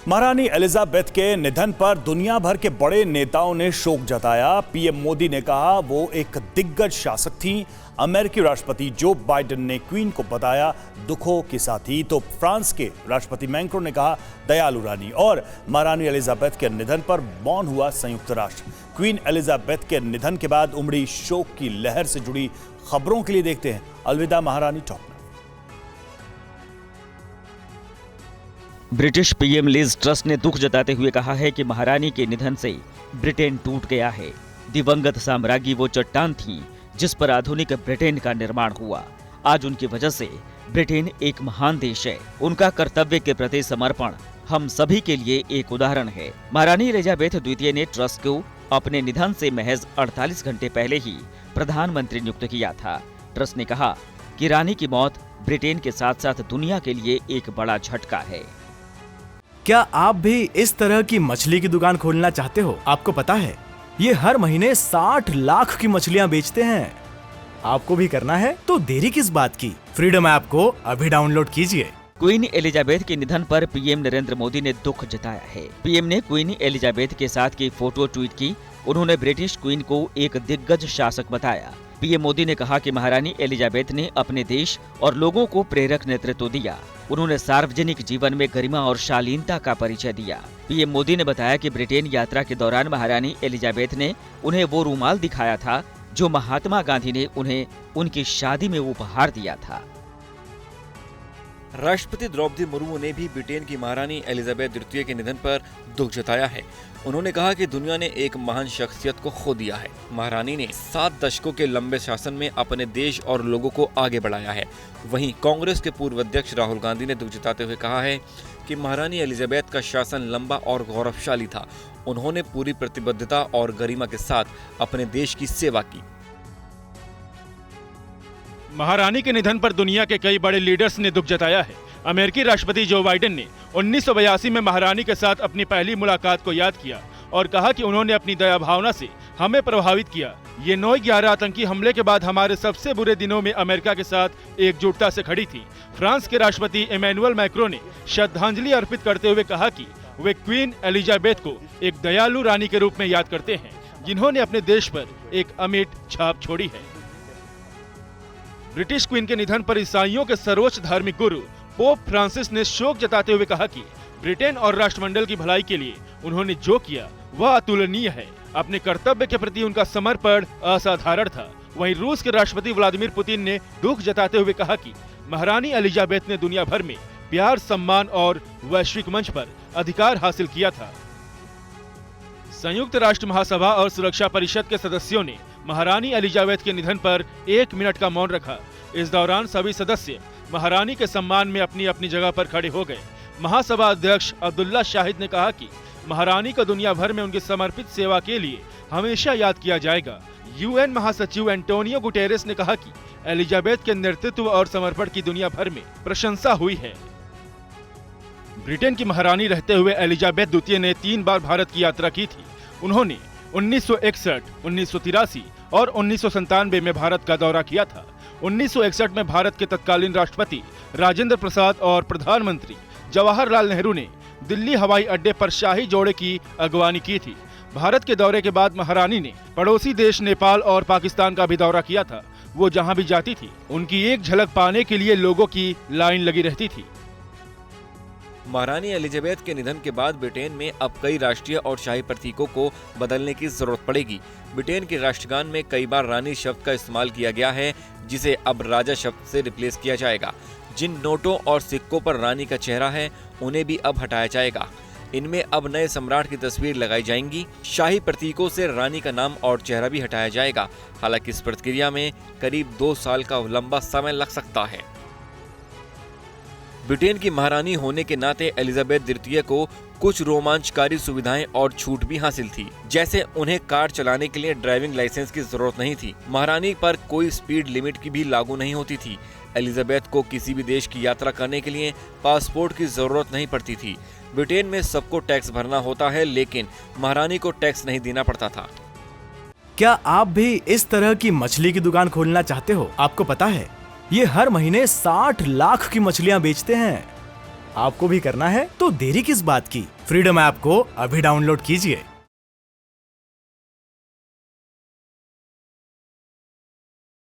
महारानी एलिजाबेथ के निधन पर दुनिया भर के बड़े नेताओं ने शोक जताया। पीएम मोदी ने कहा वो एक दिग्गज शासक थीं। अमेरिकी राष्ट्रपति जो बाइडेन ने क्वीन को बताया दुखों के साथी। तो फ्रांस के राष्ट्रपति मैक्रोन ने कहा दयालु रानी। और महारानी एलिजाबेथ के निधन पर मौन हुआ संयुक्त राष्ट्र। क्वीन एलिजाबेथ के निधन के बाद उमड़ी शोक की लहर से जुड़ी खबरों के लिए देखते हैं अलविदा महारानी टॉप में। ब्रिटिश पीएम लिज ट्रस ने दुख जताते हुए कहा है कि महारानी के निधन से ब्रिटेन टूट गया है। दिवंगत साम्राज्ञी वो चट्टान थीं जिस पर आधुनिक ब्रिटेन का निर्माण हुआ। आज उनकी वजह से ब्रिटेन एक महान देश है। उनका कर्तव्य के प्रति समर्पण हम सभी के लिए एक उदाहरण है। महारानी एलिजाबेथ द्वितीय ने ट्रस को अपने निधन से महज 48 घंटे पहले ही प्रधानमंत्री नियुक्त किया था। ट्रस ने कहा कि रानी की मौत ब्रिटेन के साथ साथ दुनिया के लिए एक बड़ा झटका है। क्या आप भी इस तरह की मछली की दुकान खोलना चाहते हो? आपको पता है ये हर महीने 60 लाख की मछलियां बेचते हैं। आपको भी करना है तो देरी किस बात की? फ्रीडम ऐप को अभी डाउनलोड कीजिए। क्वीन एलिजाबेथ के निधन पर पीएम नरेंद्र मोदी ने दुख जताया है। पीएम ने क्वीन एलिजाबेथ के साथ की फोटो ट्वीट की। उन्होंने ब्रिटिश क्वीन को एक दिग्गज शासक बताया। पीएम मोदी ने कहा कि महारानी एलिजाबेथ ने अपने देश और लोगों को प्रेरक नेतृत्व दिया। उन्होंने सार्वजनिक जीवन में गरिमा और शालीनता का परिचय दिया। पीएम मोदी ने बताया कि ब्रिटेन यात्रा के दौरान महारानी एलिजाबेथ ने उन्हें वो रूमाल दिखाया था जो महात्मा गांधी ने उन्हें उनकी शादी में उपहार दिया था। राष्ट्रपति द्रौपदी मुर्मू ने भी ब्रिटेन की महारानी एलिजाबेथ द्वितीय के निधन पर दुख जताया है। उन्होंने कहा कि दुनिया ने एक महान शख्सियत को खो दिया है। महारानी ने 7 दशकों के लंबे शासन में अपने देश और लोगों को आगे बढ़ाया है। वहीं कांग्रेस के पूर्व अध्यक्ष राहुल गांधी ने दुख जताते हुए कहा है कि महारानी एलिजाबेथ का शासन लंबा और गौरवशाली था। उन्होंने पूरी प्रतिबद्धता और गरिमा के साथ अपने देश की सेवा की। महारानी के निधन पर दुनिया के कई बड़े लीडर्स ने दुख जताया है। अमेरिकी राष्ट्रपति जो बाइडेन ने 1982 में महारानी के साथ अपनी पहली मुलाकात को याद किया और कहा कि उन्होंने अपनी दया भावना से हमें प्रभावित किया। ये 9/11 आतंकी हमले के बाद हमारे सबसे बुरे दिनों में अमेरिका के साथ एकजुटता से खड़ी थी। फ्रांस के राष्ट्रपति इमैनुअल मैक्रोन ने श्रद्धांजलि अर्पित करते हुए कहा कि वे क्वीन एलिजाबेथ को एक दयालु रानी के रूप में याद करते हैं जिन्होंने अपने देश पर एक अमिट छाप छोड़ी है। ब्रिटिश क्वीन के निधन पर ईसाइयों के सर्वोच्च धार्मिक गुरु पोप फ्रांसिस ने शोक जताते हुए कहा कि ब्रिटेन और राष्ट्रमंडल की भलाई के लिए उन्होंने जो किया वह अतुलनीय है। अपने कर्तव्य के प्रति उनका समर्पण असाधारण था। वहीं रूस के राष्ट्रपति व्लादिमीर पुतिन ने दुख जताते हुए कहा कि महारानी एलिजाबेथ ने दुनिया भर में प्यार, सम्मान और वैश्विक मंच पर अधिकार हासिल किया था। संयुक्त राष्ट्र महासभा और सुरक्षा परिषद के सदस्यों ने महारानी एलिजाबेथ के निधन पर 1 मिनट का मौन रखा। इस दौरान सभी सदस्य महारानी के सम्मान में अपनी अपनी जगह पर खड़े हो गए। महासभा अध्यक्ष अब्दुल्ला शाहिद ने कहा कि महारानी को दुनिया भर में उनकी समर्पित सेवा के लिए हमेशा याद किया जाएगा। यूएन महासचिव एंटोनियो गुटेरेस ने कहा कि एलिजाबेथ के नेतृत्व और समर्पण की दुनिया भर में प्रशंसा हुई है। ब्रिटेन की महारानी रहते हुए एलिजाबेथ द्वितीय ने 3 बार भारत की यात्रा की थी। उन्होंने 1961, 1983 और 1997 में भारत का दौरा किया था। 1961 में भारत के तत्कालीन राष्ट्रपति राजेंद्र प्रसाद और प्रधानमंत्री जवाहरलाल नेहरू ने दिल्ली हवाई अड्डे पर शाही जोड़े की अगवानी की थी। भारत के दौरे के बाद महारानी ने पड़ोसी देश नेपाल और पाकिस्तान का भी दौरा किया था। वो जहां भी जाती थी उनकी एक झलक पाने के लिए लोगों की लाइन लगी रहती थी। महारानी एलिजाबेथ के निधन के बाद ब्रिटेन में अब कई राष्ट्रीय और शाही प्रतीकों को बदलने की जरूरत पड़ेगी। ब्रिटेन के राष्ट्रगान में कई बार रानी शब्द का इस्तेमाल किया गया है जिसे अब राजा शब्द से रिप्लेस किया जाएगा। जिन नोटों और सिक्कों पर रानी का चेहरा है उन्हें भी अब हटाया जाएगा। इनमें अब नए सम्राट की तस्वीर लगाई जाएंगी। शाही प्रतीकों से रानी का नाम और चेहरा भी हटाया जाएगा। हालांकि इस प्रक्रिया में करीब 2 साल का लंबा समय लग सकता है। ब्रिटेन की महारानी होने के नाते एलिजाबेथ द्वितीय को कुछ रोमांचकारी सुविधाएं और छूट भी हासिल थी। जैसे उन्हें कार चलाने के लिए ड्राइविंग लाइसेंस की जरूरत नहीं थी। महारानी पर कोई स्पीड लिमिट की भी लागू नहीं होती थी। एलिजाबेथ को किसी भी देश की यात्रा करने के लिए पासपोर्ट की जरूरत नहीं पड़ती थी। ब्रिटेन में सबको टैक्स भरना होता है लेकिन महारानी को टैक्स नहीं देना पड़ता था। क्या आप भी इस तरह की मछली की दुकान खोलना चाहते हो? आपको पता है ये हर महीने 60 लाख की मछलियां बेचते हैं। आपको भी करना है तो देरी किस बात की। फ्रीडम ऐप को अभी डाउनलोड कीजिए।